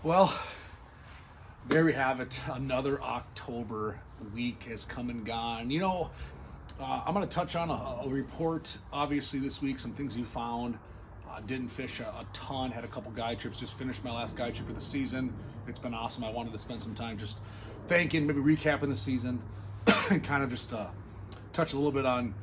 Well, there we have it. Another October week has come and gone. I'm going to touch on a report, obviously, this week, some things you found. Didn't fish a ton, had a couple guide trips, just finished my last guide trip of the season. It's been awesome. I wanted to spend some time just thanking, maybe recapping the season, and kind of just touch a little bit on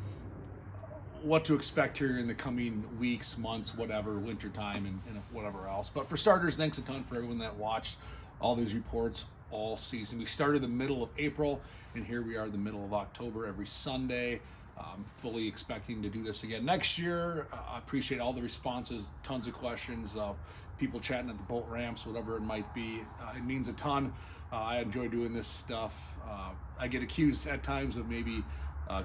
what to expect here in the coming weeks, months, whatever, winter time, and whatever else. But for starters, thanks a ton for everyone that watched all these reports all season. We started the middle of April, and here we are the middle of October every Sunday. I'm fully expecting to do this again next year. I appreciate all the responses, tons of questions, people chatting at the boat ramps, whatever it might be. It means a ton. I enjoy doing this stuff. I get accused at times of maybe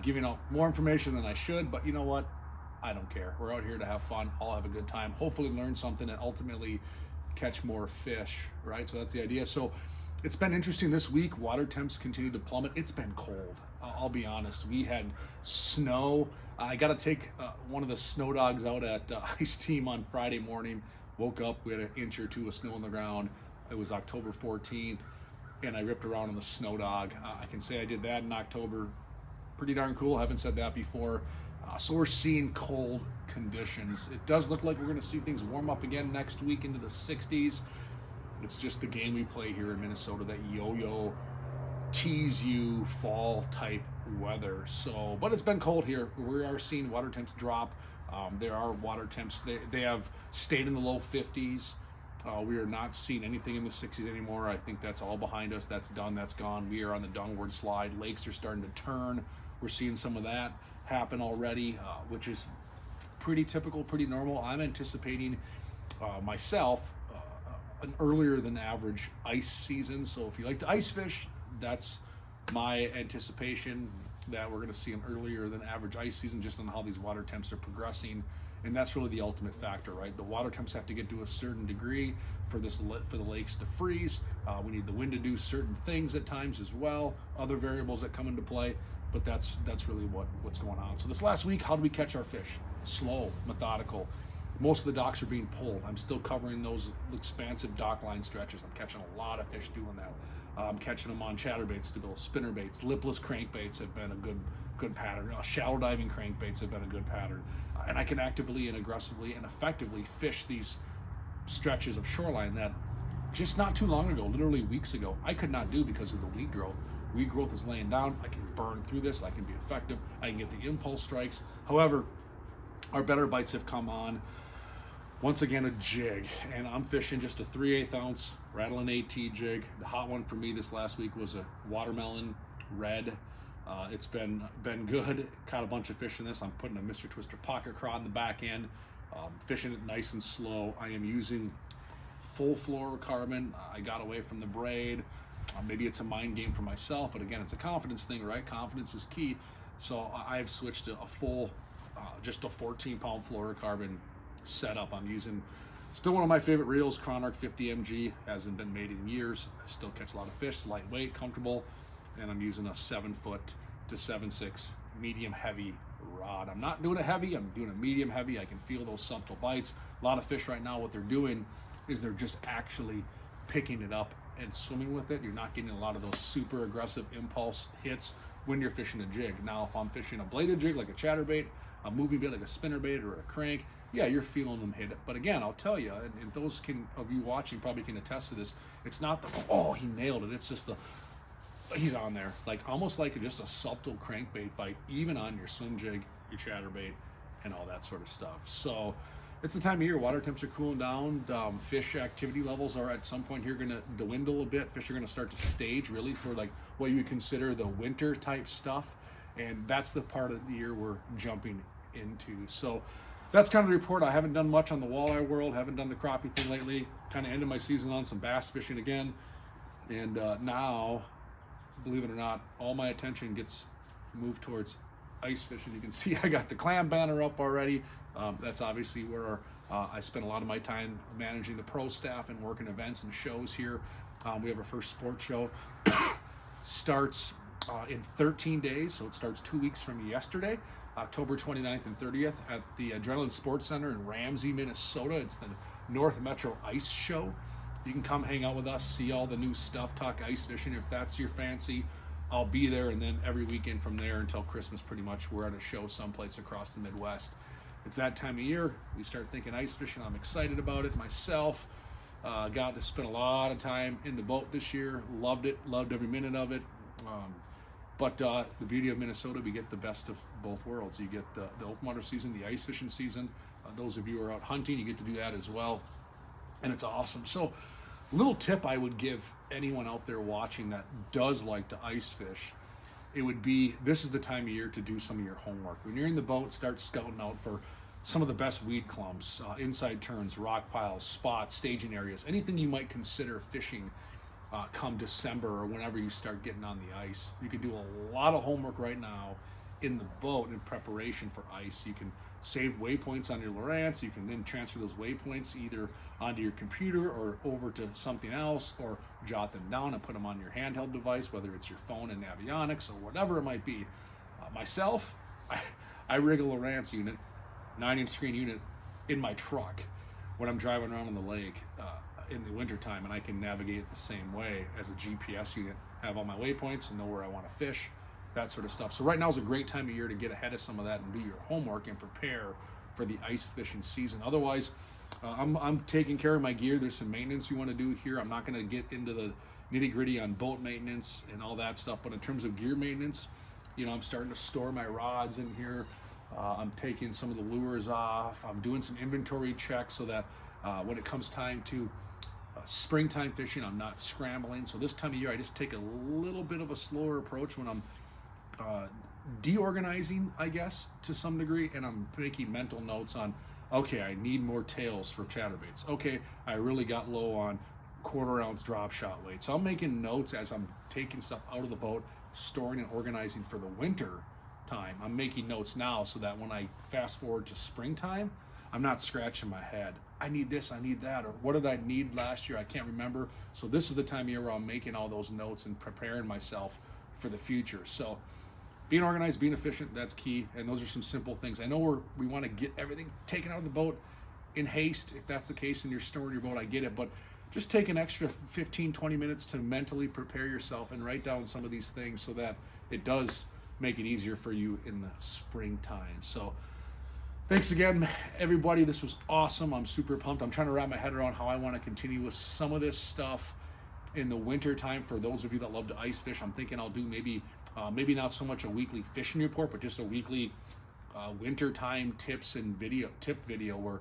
giving out more information than I should, but you know what? I don't care. We're out here to have fun, all have a good time, hopefully learn something, and ultimately catch more fish, right? So that's the idea. So it's been interesting this week. Water temps continue to plummet. It's been cold. I'll be honest. We had snow. I got to take one of the snow dogs out at Ice Team on Friday morning. Woke up, we had an inch or two of snow on the ground. It was October 14th, and I ripped around on the snow dog. I can say I did that in October. Pretty darn cool. I haven't said that before. So we're seeing cold conditions. It does look like we're going to see things warm up again next week into the 60s. It's just the game we play here in Minnesota, that yo-yo, tease you fall type weather. So, but it's been cold here. We are seeing water temps drop. There are water temps. They have stayed in the low 50s. We are not seeing anything in the 60s anymore. I think that's all behind us. That's done. That's gone. We are on the downward slide. Lakes are starting to turn. We're seeing some of that happen already, which is pretty typical, pretty normal. I'm anticipating myself an earlier than average ice season. So if you like to ice fish, that's my anticipation, that we're going to see an earlier than average ice season just on how these water temps are progressing. And that's really the ultimate factor, right? The water temps have to get to a certain degree for the lakes to freeze. We need the wind to do certain things at times as well, other variables that come into play, but that's really what's going on. So this last week, how do we catch our fish? Slow, methodical. Most of the docks are being pulled. I'm still covering those expansive dock line stretches. I'm catching a lot of fish doing that. I'm catching them on chatterbaits, spinnerbaits, lipless crankbaits have been a good pattern. Shallow diving crankbaits have been a good pattern. And I can actively and aggressively and effectively fish these stretches of shoreline that just not too long ago, literally weeks ago, I could not do because of the weed growth. Weed growth is laying down. I can burn through this. I can be effective. I can get the impulse strikes. However, our better bites have come on. Once again, a jig, and I'm fishing just a 3/8 ounce rattling AT jig. The hot one for me this last week was a watermelon red. It's been good. Caught a bunch of fish in this. I'm putting a Mr. Twister pocket craw in the back end, fishing it nice and slow. I am using full fluorocarbon. I got away from the braid. Maybe it's a mind game for myself, but again, it's a confidence thing, right? Confidence is key. So I've switched to a full, just a 14-pound fluorocarbon setup. I'm using still one of my favorite reels, Chronarch 50 mg. Hasn't been made in years. I still catch a lot of fish, lightweight, comfortable, and I'm using a 7-foot to 7.6 medium heavy rod. I'm not doing a heavy, I'm doing a medium heavy. I can feel those subtle bites. A lot of fish right now, what they're doing is they're just actually picking it up and swimming with it. You're not getting a lot of those super aggressive impulse hits when you're fishing a jig. Now, if I'm fishing a bladed jig like a chatterbait, a moving bait like a spinnerbait or a crank, yeah, you're feeling them hit it. But again, I'll tell you, and those of you watching probably can attest to this, it's not the, oh, he nailed it. It's just the, he's on there. Like almost like just a subtle crankbait bite, even on your swim jig, your chatterbait, and all that sort of stuff. So it's the time of year. Water temps are cooling down. Fish activity levels are at some point here going to dwindle a bit. Fish are going to start to stage really for like what you would consider the winter type stuff. And that's the part of the year we're jumping into. So that's kind of the report. I haven't done much on the walleye world. Haven't done the crappie thing lately. Kind of ended my season on some bass fishing again. And now, believe it or not, all my attention gets moved towards ice fishing. You can see I got the Clam banner up already. That's obviously where I spend a lot of my time managing the pro staff and working events and shows here. We have our first sports show. Starts in 13 days, so it starts 2 weeks from yesterday, October 29th and 30th at the Adrenaline Sports Center in Ramsey, Minnesota. It's the North Metro Ice Show. You can come hang out with us, see all the new stuff, talk ice fishing if that's your fancy. I'll be there, and then every weekend from there until Christmas, pretty much, we're at a show someplace across the Midwest. It's that time of year. We start thinking ice fishing. I'm excited about it myself. Got to spend a lot of time in the boat this year. Loved it. Loved every minute of it. But the beauty of Minnesota, we get the best of both worlds. You get the open water season, the ice fishing season. Those of you who are out hunting, you get to do that as well. And it's awesome. So, little tip I would give anyone out there watching that does like to ice fish, it would be, this is the time of year to do some of your homework. When you're in the boat, start scouting out for some of the best weed clumps, inside turns, rock piles, spots, staging areas, anything you might consider fishing come December or whenever you start getting on the ice. You can do a lot of homework right now in the boat in preparation for ice. You can save waypoints on your Lowrance. You can then transfer those waypoints either onto your computer or over to something else, or jot them down and put them on your handheld device, whether it's your phone and avionics or whatever it might be. Myself, I rig a Lowrance unit, 9-inch screen unit, in my truck when I'm driving around on the lake in the wintertime, and I can navigate it the same way as a GPS unit, have all my waypoints and know where I want to fish, that sort of stuff. So right now is a great time of year to get ahead of some of that and do your homework and prepare for the ice fishing season. Otherwise, I'm taking care of my gear. There's some maintenance you want to do here. I'm not going to get into the nitty gritty on boat maintenance and all that stuff, but in terms of gear maintenance, I'm starting to store my rods in here. I'm taking some of the lures off. I'm doing some inventory checks so that when it comes time to springtime fishing, I'm not scrambling. So this time of year, I just take a little bit of a slower approach when I'm deorganizing, I guess, to some degree, and I'm making mental notes on, okay, I need more tails for chatterbaits. Okay, I really got low on 1/4 ounce drop shot weight. So I'm making notes as I'm taking stuff out of the boat, storing and organizing for the winter time. I'm making notes now so that when I fast forward to springtime, I'm not scratching my head. I need this, I need that, or what did I need last year? I can't remember. So this is the time of year where I'm making all those notes and preparing myself for the future. So being organized, being efficient, that's key. And those are some simple things. I know we want to get everything taken out of the boat in haste. If that's the case and you're storing your boat, I get it. But just take an extra 15, 20 minutes to mentally prepare yourself and write down some of these things so that it does make it easier for you in the springtime. So thanks again, everybody. This was awesome. I'm super pumped. I'm trying to wrap my head around how I want to continue with some of this stuff in the winter time. For those of you that love to ice fish, I'm thinking I'll do maybe not so much a weekly fishing report, but just a weekly winter time tips and tip video where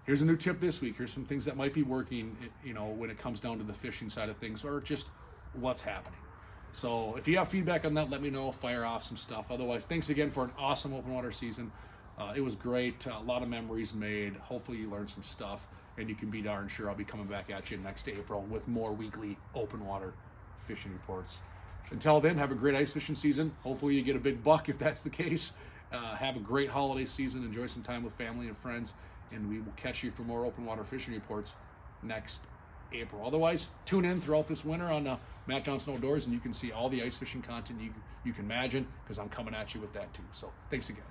here's a new tip this week. Here's some things that might be working, when it comes down to the fishing side of things, or just what's happening. So if you have feedback on that, let me know. Fire off some stuff. Otherwise, thanks again for an awesome open water season. It was great. A lot of memories made. Hopefully you learned some stuff, and you can be darn sure I'll be coming back at you next April with more weekly open water fishing reports. Until then, have a great ice fishing season. Hopefully you get a big buck if that's the case. Have a great holiday season. Enjoy some time with family and friends, and we will catch you for more open water fishing reports next April. Otherwise, tune in throughout this winter on Matt Johnson Outdoors, and you can see all the ice fishing content you can imagine, because I'm coming at you with that too. So thanks again.